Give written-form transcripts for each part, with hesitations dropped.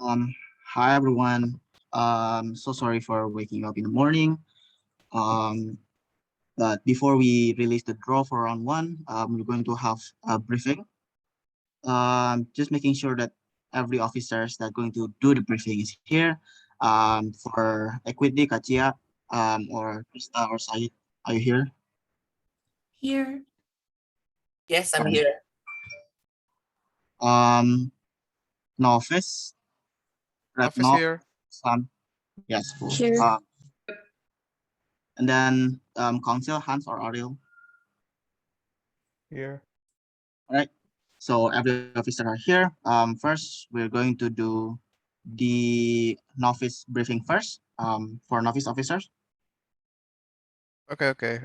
Um, Hi everyone. So sorry for waking up in the morning. Um, but before we release the draw for round one, we're going to have a briefing. Just making sure that every officers that going to do the briefing is here. For Equity, Kachia, or Krista or Said, are you here? Here. Yes, I'm Um, here. um, Novice, Office Retno, here. Sam, yes, cool. Here. And then Council, Hans or Ariel. Here. All right. So every officer are here. First, we're going to do the novice briefing first. For novice officers. Okay.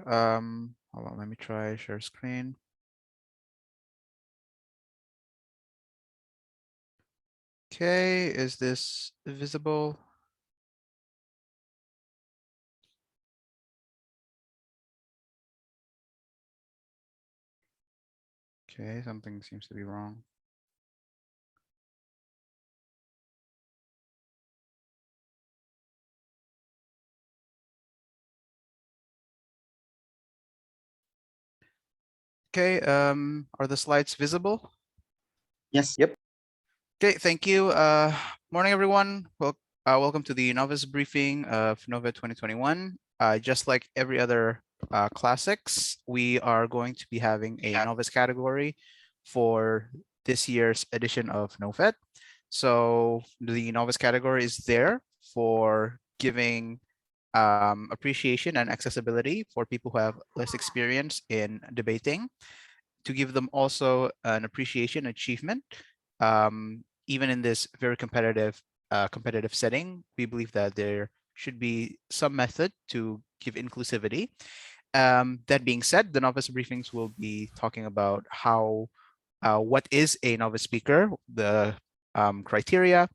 Hold on, let me try share screen. Okay, is this visible? Okay, something seems to be wrong. Okay, are the slides visible? Yes. Yep. Okay, thank you. Morning, everyone. Welcome to the novice briefing of NOVED 2021. Just like every other classics, we are going to be having a novice category for this year's edition of NOVED. So the novice category is there for giving appreciation and accessibility for people who have less experience in debating, to give them also an appreciation achievement. Even in this very competitive setting, we believe that there should be some method to give inclusivity. That being said, the novice briefings will be talking about how what is a novice speaker, the criteria,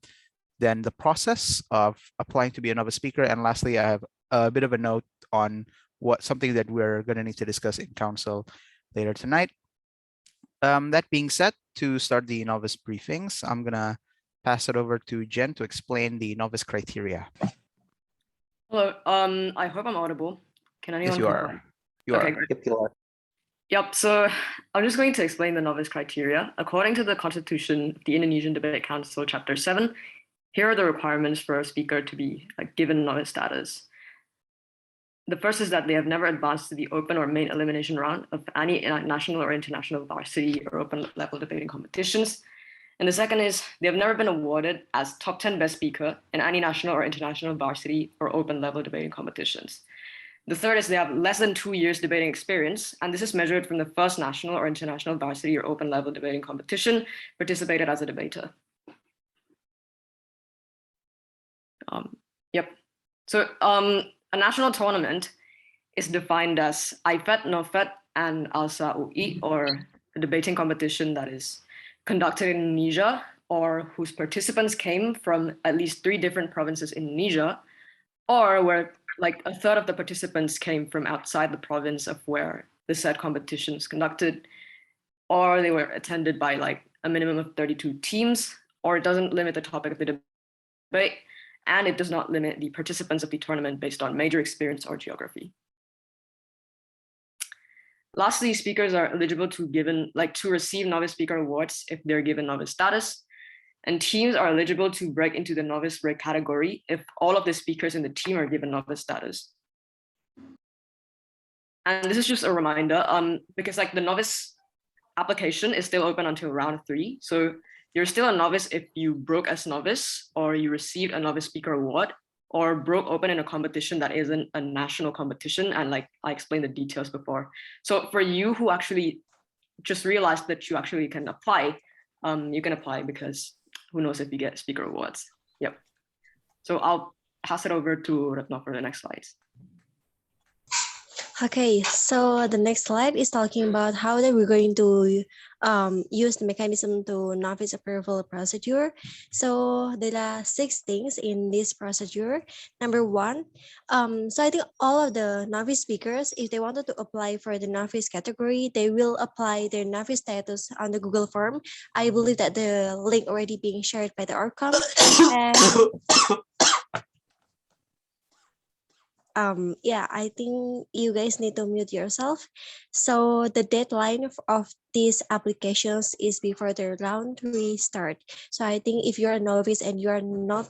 then the process of applying to be a novice speaker, and lastly, I have a bit of a note on something that we're going to need to discuss in council later tonight. That being said, to start the novice briefings, I'm gonna pass it over to Jen to explain the novice criteria. Hello, I hope I'm audible. Can anyone Yes, you confirm? are. You Okay, are. great. Yep, you are. Yep, so I'm just going to explain the novice criteria. According to the Constitution of the Indonesian Debate Council, Chapter 7, here are the requirements for a speaker to be given novice status. The first is that they have never advanced to the open or main elimination round of any national or international varsity or open level debating competitions. And the second is they have never been awarded as top 10 best speaker in any national or international varsity or open level debating competitions. The third is they have less than 2 years debating experience, and this is measured from the first national or international varsity or open level debating competition participated as a debater. So a national tournament is defined as IFED, NOVED, and ALSA UI, or a debating competition that is conducted in Indonesia or whose participants came from at least 3 different provinces in Indonesia, or where like a third of the participants came from outside the province of where the said competition is conducted, or they were attended by like a minimum of 32 teams, or it doesn't limit the topic of the debate, and it does not limit the participants of the tournament based on major experience or geography. Lastly, speakers are eligible to receive novice speaker awards if they're given novice status. And teams are eligible to break into the novice break category if all of the speakers in the team are given novice status. And this is just a reminder, because like the novice application is still open until round 3. So you're still a novice if you broke as novice, or you received a novice speaker award, or broke open in a competition that isn't a national competition. And like I explained the details before. So for you who actually just realized that you actually can apply, you can apply, because who knows if you get speaker awards. Yep. So I'll pass it over to Retno for the next slides. Okay, so the next slide is talking about how that we're going to use the mechanism to novice approval procedure. So there are 6 things in this procedure. Number 1, so I think all of the novice speakers, if they wanted to apply for the novice category, they will apply their novice status on the Google form. I believe that the link already being shared by the outcome. And yeah, I think you guys need to mute yourself. So the deadline of these applications is before the round 3 start. So I think if you're a novice and you are not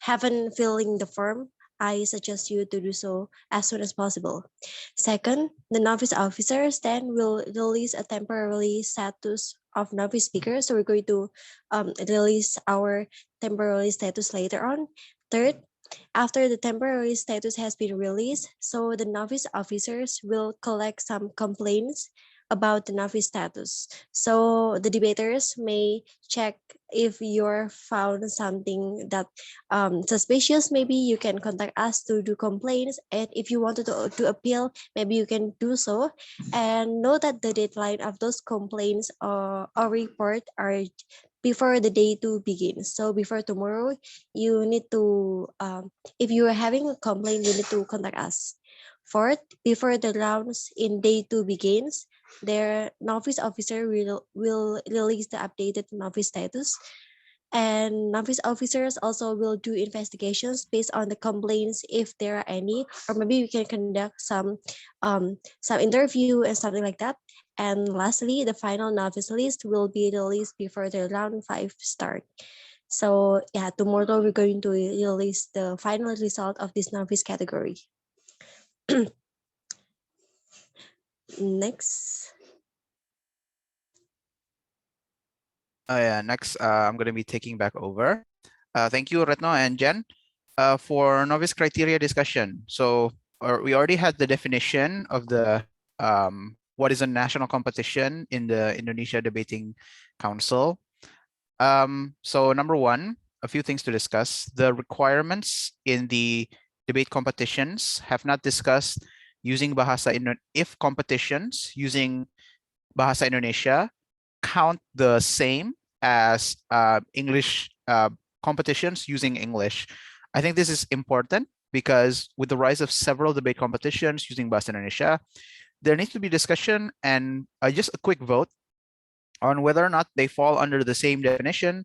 haven't filling the form, I suggest you to do so as soon as possible. Second, the novice officers then will release a temporary status of novice speaker. So we're going to release our temporary status later on. Third, after the temporary status has been released, so the novice officers will collect some complaints about the novice status. So the debaters may check if you're found something that suspicious, maybe you can contact us to do complaints. And if you wanted to appeal, maybe you can do so. And know that the deadline of those complaints or report are before the day 2 begins. So before tomorrow, you need to, if you are having a complaint, you need to contact us. Fourth, before the rounds in day 2 begins, their novice officer will release the updated novice status. And novice officers also will do investigations based on the complaints if there are any, or maybe we can conduct some interview and something like that. And lastly, the final novice list will be released before the round 5 start. So yeah, tomorrow we're going to release the final result of this novice category. Next. Yeah, next, I'm going to be taking back over. Thank you, Retno and Jen, for novice criteria discussion. So we already had the definition of the what is a national competition in the Indonesia Debating Council. So number 1, a few things to discuss. The requirements in the debate competitions have not discussed using Bahasa if competitions using Bahasa Indonesia count the same as English competitions using English. I think this is important because with the rise of several debate competitions using Bahasa Indonesia, there needs to be discussion and just a quick vote on whether or not they fall under the same definition,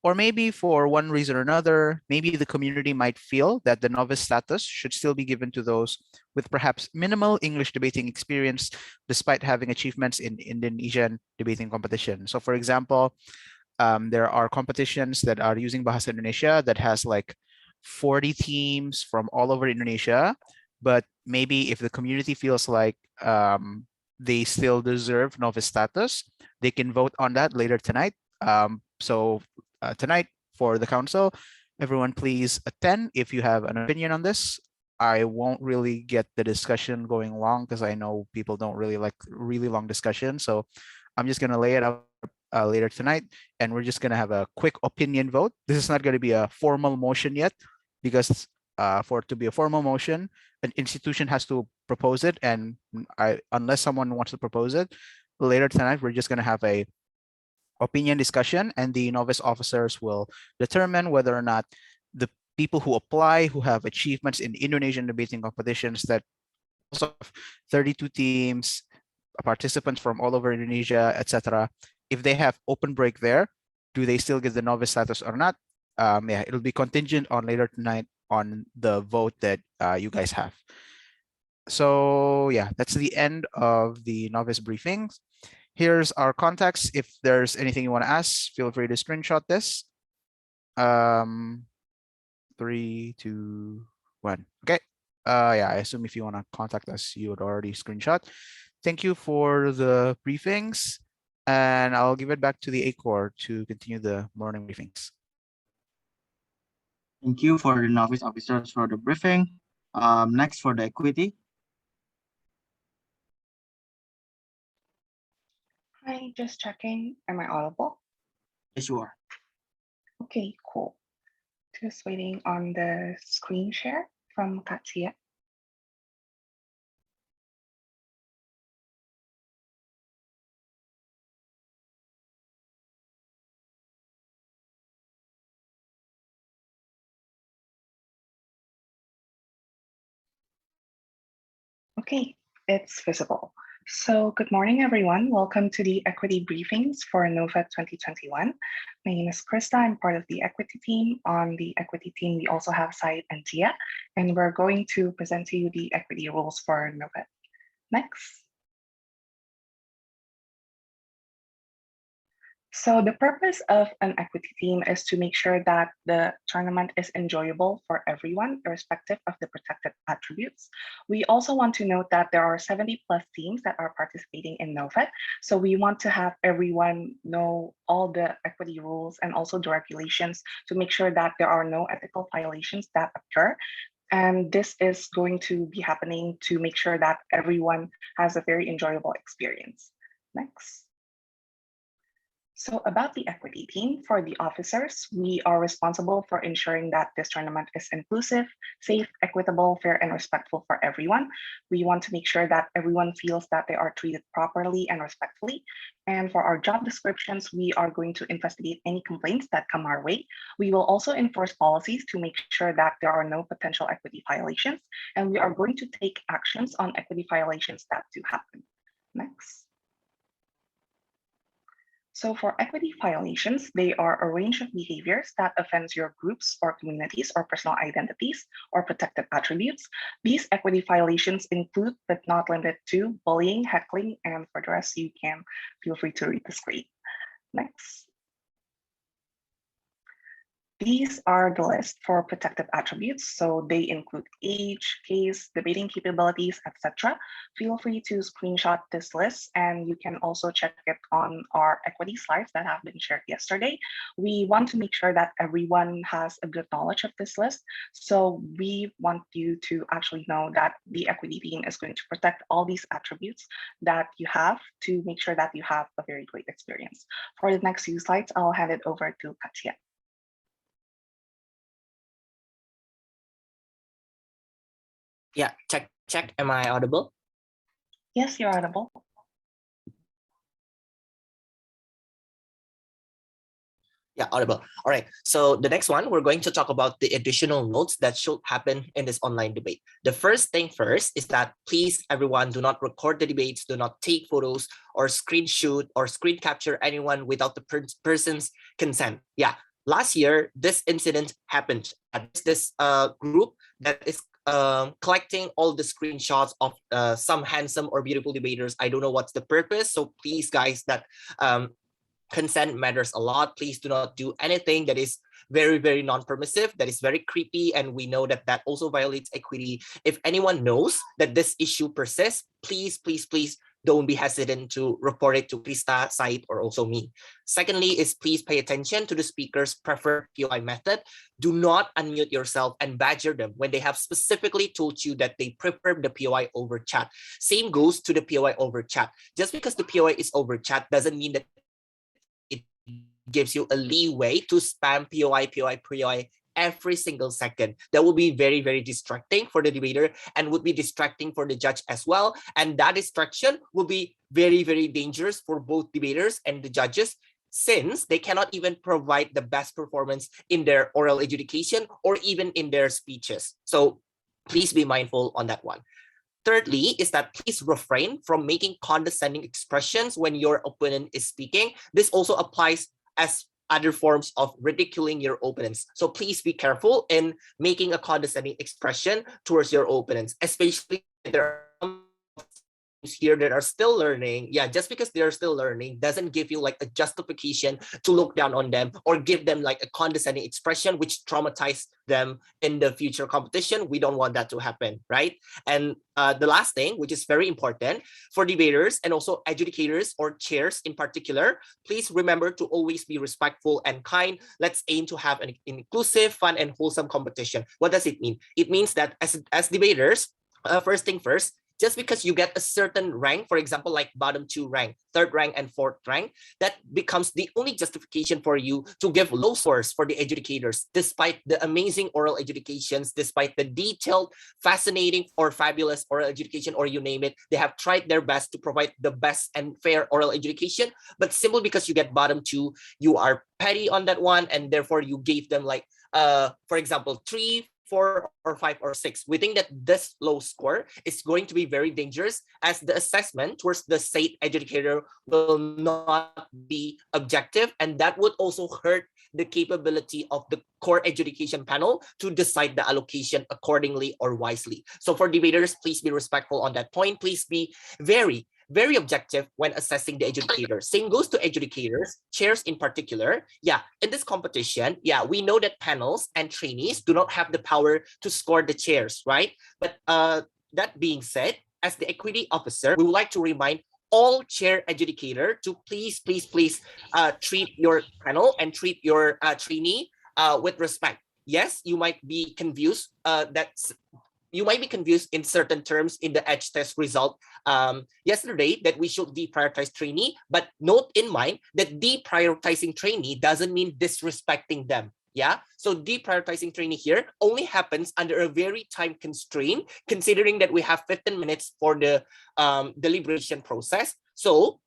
or maybe for one reason or another, maybe the community might feel that the novice status should still be given to those with perhaps minimal English debating experience, despite having achievements in Indonesian debating competition. So for example, there are competitions that are using Bahasa Indonesia that has like 40 teams from all over Indonesia, but maybe if the community feels like they still deserve novice status, they can vote on that later tonight. So tonight for the council, everyone please attend if you have an opinion on this. I won't really get the discussion going long because I know people don't really like really long discussions. So I'm just going to lay it out later tonight, and we're just going to have a quick opinion vote. This is not going to be a formal motion yet, because for it to be a formal motion, an institution has to propose it, and unless someone wants to propose it, later tonight we're just going to have a opinion discussion, and the novice officers will determine whether or not the people who apply, who have achievements in Indonesian debating competitions that also have 32 teams, participants from all over Indonesia, etc. If they have open break there, do they still get the novice status or not? Yeah, it'll be contingent on later tonight on the vote that you guys have. So yeah, that's the end of the novice briefings. Here's our contacts. If there's anything you want to ask, feel free to screenshot this. 3, 2, 1. Okay. Yeah, I assume if you want to contact us, you would already screenshot. Thank you for the briefings, and I'll give it back to the ACOR to continue the morning briefings. Thank you for the novice officers for the briefing. Next for the equity. Hi, just checking. Am I audible? Yes, you are. Okay, cool. Just waiting on the screen share from Katsia. Okay, it's visible. So good morning, everyone. Welcome to the equity briefings for NOVED 2021. My name is Krista. I'm part of the equity team. On the equity team, we also have Said and Tia, and we're going to present to you the equity rules for NOVED. Next. So the purpose of an equity team is to make sure that the tournament is enjoyable for everyone, irrespective of the protected attributes. We also want to note that there are 70 plus teams that are participating in NOVED. So we want to have everyone know all the equity rules and also the regulations to make sure that there are no ethical violations that occur. And this is going to be happening to make sure that everyone has a very enjoyable experience. Next. So about the equity team, for the officers, we are responsible for ensuring that this tournament is inclusive, safe, equitable, fair, and respectful for everyone. We want to make sure that everyone feels that they are treated properly and respectfully. And for our job descriptions, we are going to investigate any complaints that come our way. We will also enforce policies to make sure that there are no potential equity violations. And we are going to take actions on equity violations that do happen. Next. So for equity violations, they are a range of behaviors that offends your groups or communities or personal identities or protected attributes. These equity violations include, but not limited to, bullying, heckling, and for the rest, you can feel free to read the screen. Next. These are the list for protected attributes. So they include age, case, debating capabilities, etc. Feel free to screenshot this list, and you can also check it on our equity slides that have been shared yesterday. We want to make sure that everyone has a good knowledge of this list. So we want you to actually know that the equity team is going to protect all these attributes that you have to make sure that you have a very great experience. For the next few slides, I'll hand it over to Katia. Yeah, check. Am I audible? Yes, you're audible. Yeah, audible. All right. So the next one, we're going to talk about the additional notes that should happen in this online debate. The first thing first is that please, everyone, do not record the debates, do not take photos or screenshot or screen capture anyone without the person's consent. Yeah. Last year, this incident happened. This group that is collecting all the screenshots of some handsome or beautiful debaters. I don't know what's the purpose. So please, guys, that consent matters a lot. Please do not do anything that is very, very non-permissive, that is very creepy. And we know that that also violates equity. If anyone knows that this issue persists, please, please, please don't be hesitant to report it to Krista, Said, or also me. Secondly is please pay attention to the speaker's preferred POI method. Do not unmute yourself and badger them when they have specifically told you that they prefer the POI over chat. Same goes to the POI over chat. Just because the POI is over chat doesn't mean that it gives you a leeway to spam POI every single second. That will be very, very distracting for the debater and would be distracting for the judge as well. And that distraction will be very, very dangerous for both debaters and the judges, since they cannot even provide the best performance in their oral adjudication or even in their speeches. So please be mindful on that one. Thirdly is that please refrain from making condescending expressions when your opponent is speaking. This also applies as other forms of ridiculing your opponents. So please be careful in making a condescending expression towards your opponents, especially if there are some here that are still learning. Yeah, just because they're still learning doesn't give you like a justification to look down on them or give them like a condescending expression which traumatize them in the future competition. We don't want that to happen, right? And the last thing, which is very important for debaters and also adjudicators or chairs in particular, please remember to always be respectful and kind. Let's aim to have an inclusive, fun, and wholesome competition. What does it mean? It means that as debaters, first thing first, just because you get a certain rank, for example, like bottom 2 rank, 3rd rank, and 4th rank, that becomes the only justification for you to give low scores for the adjudicators, despite the amazing oral adjudications, despite the detailed, fascinating, or fabulous oral adjudication, or you name it. They have tried their best to provide the best and fair oral adjudication, but simply because you get bottom 2, you are petty on that one, and therefore you gave them like, for example, 3, 4 or 5 or 6. We think that this low score is going to be very dangerous, as the assessment towards the state educator will not be objective, and that would also hurt the capability of the core education panel to decide the allocation accordingly or wisely. So for debaters, please be respectful on that point. Please be very objective when assessing the educators. Same goes to educators, chairs in particular. Yeah, in this competition, yeah, we know that panels and trainees do not have the power to score the chairs, right? But that being said, as the equity officer, we would like to remind all chair educator to please treat your panel and treat your trainee with respect. Yes, you might be confused. You might be confused in certain terms in the edge test result yesterday that we should deprioritize trainee, but note in mind that deprioritizing trainee doesn't mean disrespecting them. Yeah, so deprioritizing trainee here only happens under a very time constraint, considering that we have 15 minutes for the deliberation process. So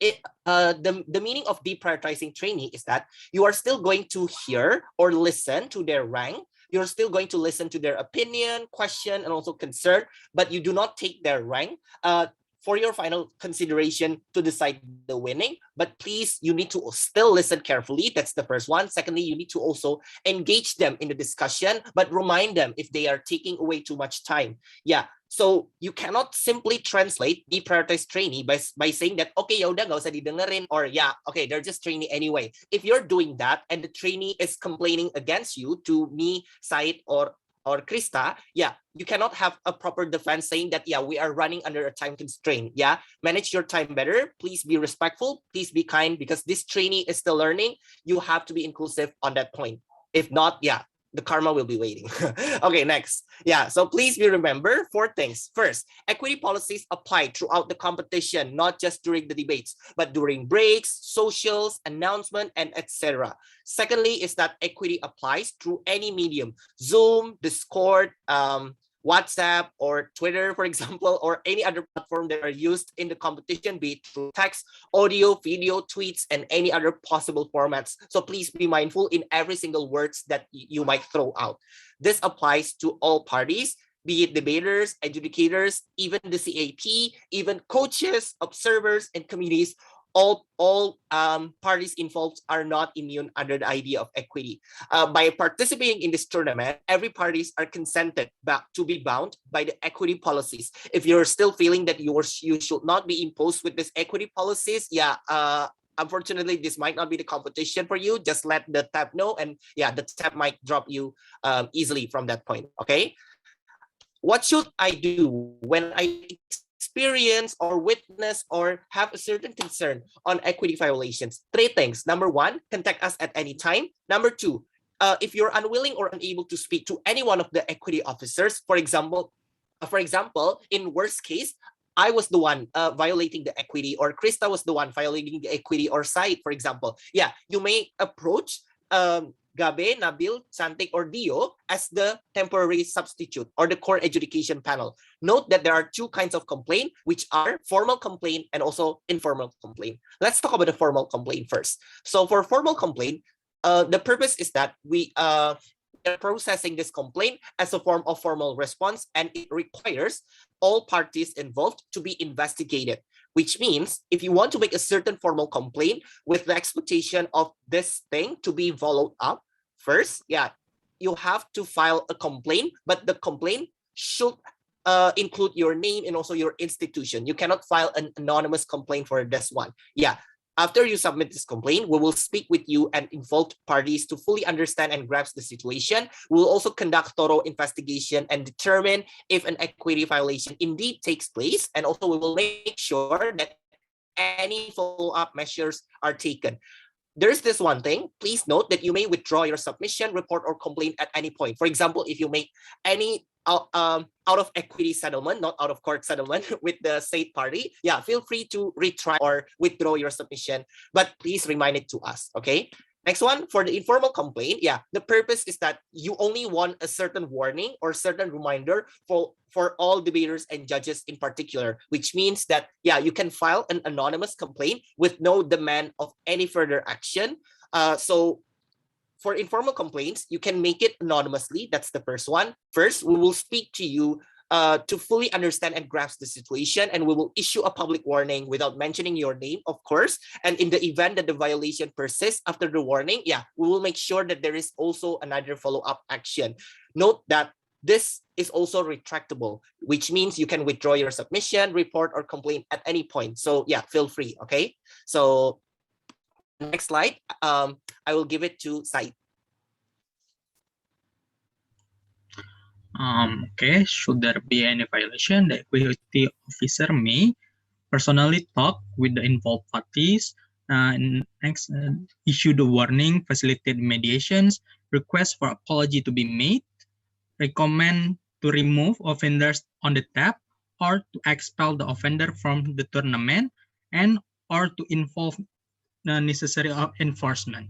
the meaning of deprioritizing trainee is that you are still going to hear or listen to their rank. You're still going to listen to their opinion, question, and also concern, but you do not take their rank for your final consideration to decide the winning. But please, you need to still listen carefully. That's the first one. Secondly, you need to also engage them in the discussion, but remind them if they are taking away too much time. Yeah. So you cannot simply translate deprioritize trainee by saying that, okay, yaudah nggak usah didengerin, or yeah, okay, they're just trainee anyway. If you're doing that and the trainee is complaining against you to me, Said, or Krista, yeah, you cannot have a proper defense saying that, yeah, we are running under a time constraint. Yeah, manage your time better. Please be respectful. Please be kind, because this trainee is still learning. You have to be inclusive on that point. If not, yeah, the karma will be waiting. Okay, next. Yeah, so please remember 4 things. First, equity policies apply throughout the competition, not just during the debates, but during breaks, socials, announcement, and etc. Secondly, is that equity applies through any medium, Zoom, Discord, WhatsApp, or Twitter, for example, or any other platform that are used in the competition, be it through text, audio, video, tweets, and any other possible formats. So please be mindful in every single words that you might throw out. This applies to all parties, be it debaters, educators, even the CAP, even coaches, observers, and committees. All parties involved are not immune under the idea of equity. By participating in this tournament, every parties are consented to be bound by the equity policies. If you're still feeling that you should not be imposed with this equity policies, yeah, unfortunately, this might not be the competition for you. Just let the tab know, and yeah, the tab might drop you easily from that point. Okay. What should I do when I experience or witness or have a certain concern on equity violations? 3 things. Number 1, contact us at any time. Number 2, if you're unwilling or unable to speak to any one of the equity officers, for example, in worst case, I was the one violating the equity, or Krista was the one violating the equity, or Said, for example. Yeah, you may approach Gabe, Nabil, Santik, or Dio as the temporary substitute or the core education panel. Note that there are 2 kinds of complaint, which are formal complaint and also informal complaint. Let's talk about the formal complaint first. So for formal complaint, the purpose is that we are processing this complaint as a form of formal response, and it requires all parties involved to be investigated, which means if you want to make a certain formal complaint with the expectation of this thing to be followed up, first, yeah, you have to file a complaint, but the complaint should include your name and also your institution. You cannot file an anonymous complaint for this one. Yeah. After you submit this complaint, we will speak with you and involved parties to fully understand and grasp the situation. We will also conduct thorough investigation and determine if an equity violation indeed takes place. And also we will make sure that any follow-up measures are taken. There's this one thing, please note that you may withdraw your submission, report, or complaint at any point. For example, if you make any out of equity settlement, not out of court settlement with the state party, yeah, feel free to retry or withdraw your submission, but please remind it to us, okay? Next one, for the informal complaint, yeah, the purpose is that you only want a certain warning or certain reminder for all debaters and judges in particular, which means that, yeah, you can file an anonymous complaint with no demand of any further action. So for informal complaints, you can make it anonymously. That's the first one. First, we will speak to you to fully understand and grasp the situation, and we will issue a public warning without mentioning your name, of course. And in the event that the violation persists after the warning, we will make sure that there is also another follow-up action. Note that this is also retractable, which means you can withdraw your submission, report, or complaint at any point. So feel free, okay? So next slide, I will give it to Said. Okay, should there be any violation, the equity officer may personally talk with the involved parties, next, issue the warning, facilitate mediations, request for apology to be made, recommend to remove offenders on the tab, or to expel the offender from the tournament, and or to involve the necessary enforcement.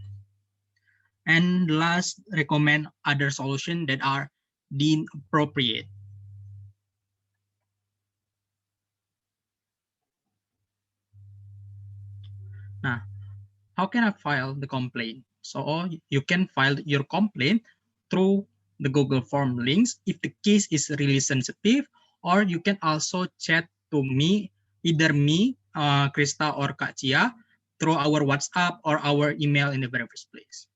And last, recommend other solutions that are deemed appropriate. Now, how can I file the complaint? So you can file your complaint through the Google form links if the case is really sensitive, or you can also chat to me, either me, Krista, or Kak Chia, through our WhatsApp or our email in the very first place.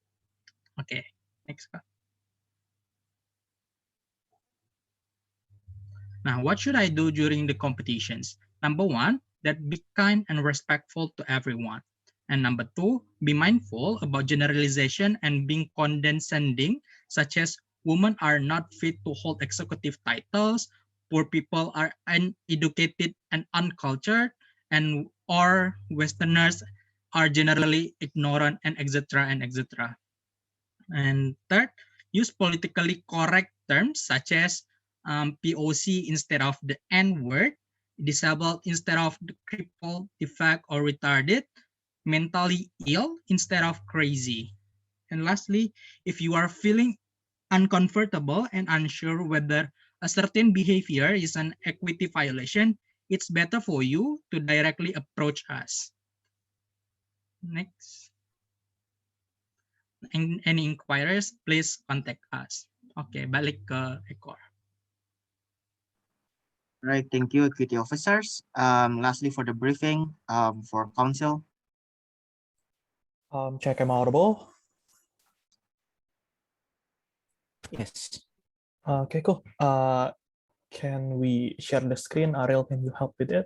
Okay, next. Now, what should I do during the competitions? Number one, that be kind and respectful to everyone. And number two, be mindful about generalization and being condescending, such as women are not fit to hold executive titles, poor people are uneducated and uncultured, and or Westerners are generally ignorant, and etc. and etc. And third, use politically correct terms such as POC instead of the N word, disabled instead of the crippled, defect, or retarded, mentally ill instead of crazy. And lastly, if you are feeling uncomfortable and unsure whether a certain behavior is an equity violation, it's better for you to directly approach us. Next. Any inquiries, please contact us. Okay, balik ke Ekor. Right, thank you, equity officers. Lastly, for the briefing, for council. Check, I'm audible. Yes. Okay, cool. Can we share the screen? Ariel, can you help with it?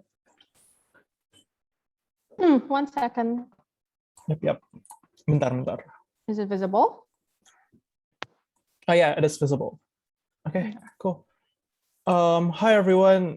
1 second. Yep. Bentar. Is it visible? Oh yeah, it is visible. Okay, cool. Hi everyone.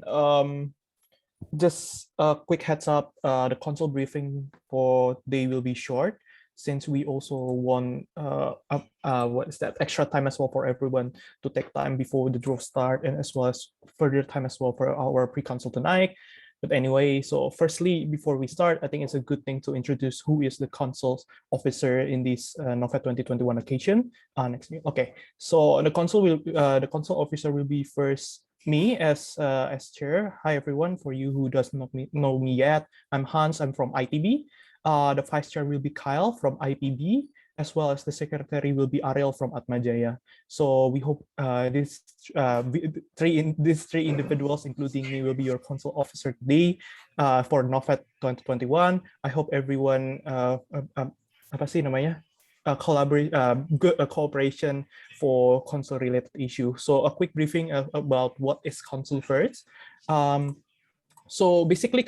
Just a quick heads up. The console briefing for today will be short, since we also want what is that, extra time as well for everyone to take time before the draw start, and as well as further time as well for our pre-console tonight. But anyway, so firstly, before we start, I think it's a good thing to introduce who is the console officer in this NOVED 2021 occasion. Next, okay. So the console officer will be first me as chair. Hi everyone. For you who does not know me yet, I'm Hans. I'm from ITB. The vice chair will be Kyle from IPB, as well as the secretary will be Ariel from Atmajaya. So we hope these three individuals, including me, will be your console officer today for NOVED 2021. I hope everyone good cooperation for console related issue. So a quick briefing about what is console first. So basically,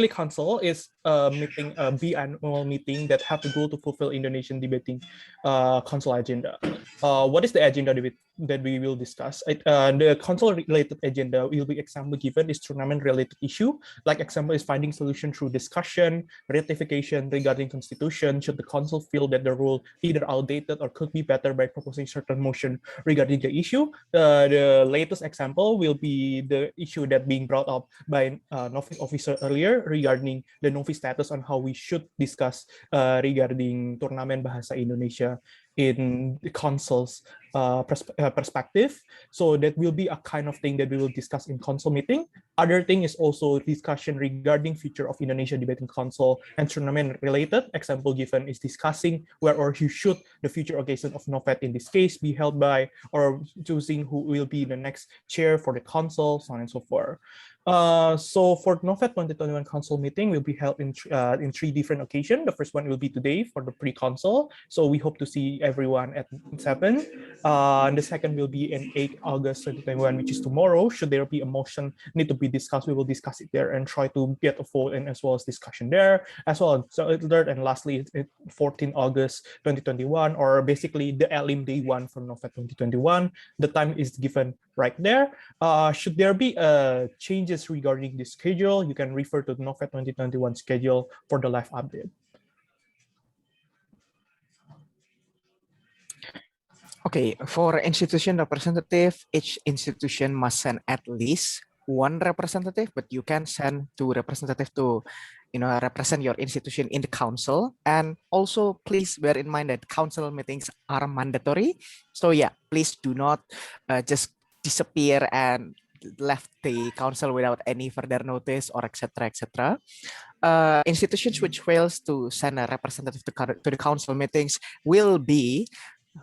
Council is a meeting, a biannual meeting that have the goal to fulfill Indonesian debating Council agenda. What is the agenda that we will discuss? The Council-related agenda will be example given is tournament-related issue. Like example is finding solution through discussion, ratification regarding constitution. Should the Council feel that the rule either outdated or could be better by proposing certain motion regarding the issue? The latest example will be the issue that being brought up by Novice officer earlier regarding the Novice status on how we should discuss regarding turnamen bahasa Indonesia. in the console's perspective. So that will be a kind of thing that we will discuss in console meeting. Other thing is also discussion regarding future of Indonesia debating console and tournament related. Example given is discussing where or who should the future occasion of NOVED in this case be held by, or choosing who will be the next chair for the console, so on and so forth. So for NOVED 2021 console meeting will be held in 3 different occasions. The first one will be today for the pre-console. So we hope to see everyone at 7. And the second will be in 8 August 2021, which is tomorrow. Should there be a motion need to be discussed, we will discuss it there and try to get a vote and as well as discussion there as well. So third and lastly, 14 August 2021, or basically the Elim Day 1 for NOVED 2021. The time is given right there. Should there be changes regarding the schedule, you can refer to the NOVED 2021 schedule for the live update. Okay, for institution representative, each institution must send at least 1 representative, but you can send 2 representatives to, represent your institution in the council. And also, please bear in mind that council meetings are mandatory. So yeah, please do not just disappear and left the council without any further notice or etc. etc. Institutions which fails to send a representative to the council meetings will be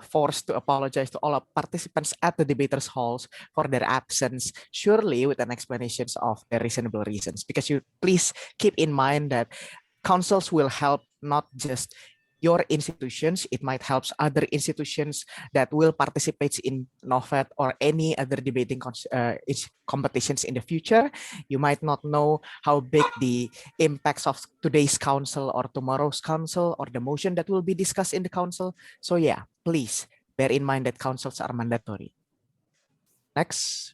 forced to apologize to all participants at the debaters halls for their absence, surely with an explanations of their reasonable reasons. Because you please keep in mind that councils will help not just your institutions, it might help other institutions that will participate in NOVED or any other debating competitions in the future. You might not know how big the impacts of today's council or tomorrow's council or the motion that will be discussed in the council. So yeah, please bear in mind that councils are mandatory. Next.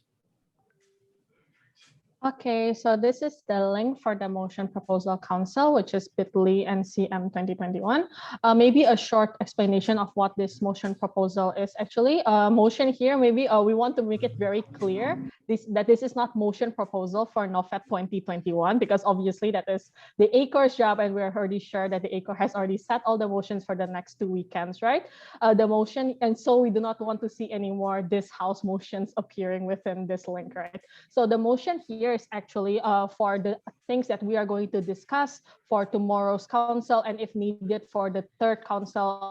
Okay, so this is the link for the motion proposal council, which is bit.ly NCM 2021. Maybe a short explanation of what this motion proposal is. Actually, motion here, maybe we want to make it very clear that this is not motion proposal for NOVED 2021, because obviously that is the ACOR's job, and we're already sure that the ACOR has already set all the motions for the next 2 weekends, right? The motion, and so we do not want to see any more this house motions appearing within this link, right? So the motion here is actually for the things that we are going to discuss for tomorrow's council, and if needed for the 3rd council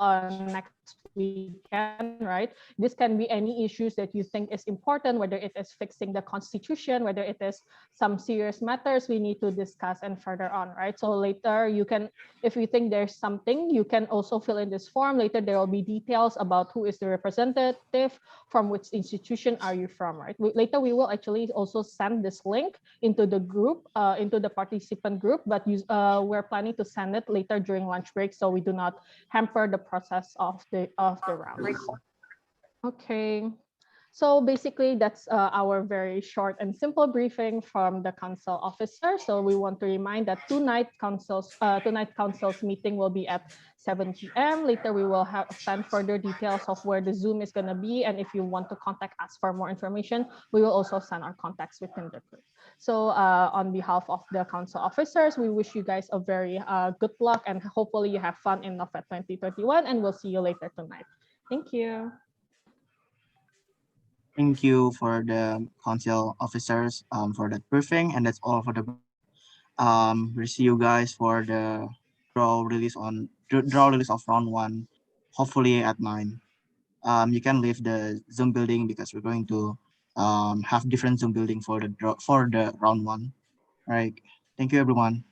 next weekend, right? This can be any issues that you think is important, whether it is fixing the constitution, whether it is some serious matters we need to discuss and further on, right? So later you can, if you think there's something, you can also fill in this form. Later there will be details about who is the representative, from which institution are you from, right? Later we will actually also send this link into the group, into the participant group, but we're planning to send it later during lunch break, so we do not hamper the process of the round. Okay. So basically, that's our very short and simple briefing from the council officer. So we want to remind that tonight council's meeting will be at 7 p.m. Later, we will send further details of where the Zoom is going to be. And if you want to contact us for more information, we will also send our contacts within the group. So on behalf of the council officers, we wish you guys a very good luck, and hopefully you have fun in NOVED 2021, and we'll see you later tonight. Thank you. Thank you for the council officers for that briefing, and that's all for the. We'll see you guys for the draw release of round 1, hopefully at 9. You can leave the Zoom building because we're going to have different Zoom building for the round 1. All right. Thank you, everyone.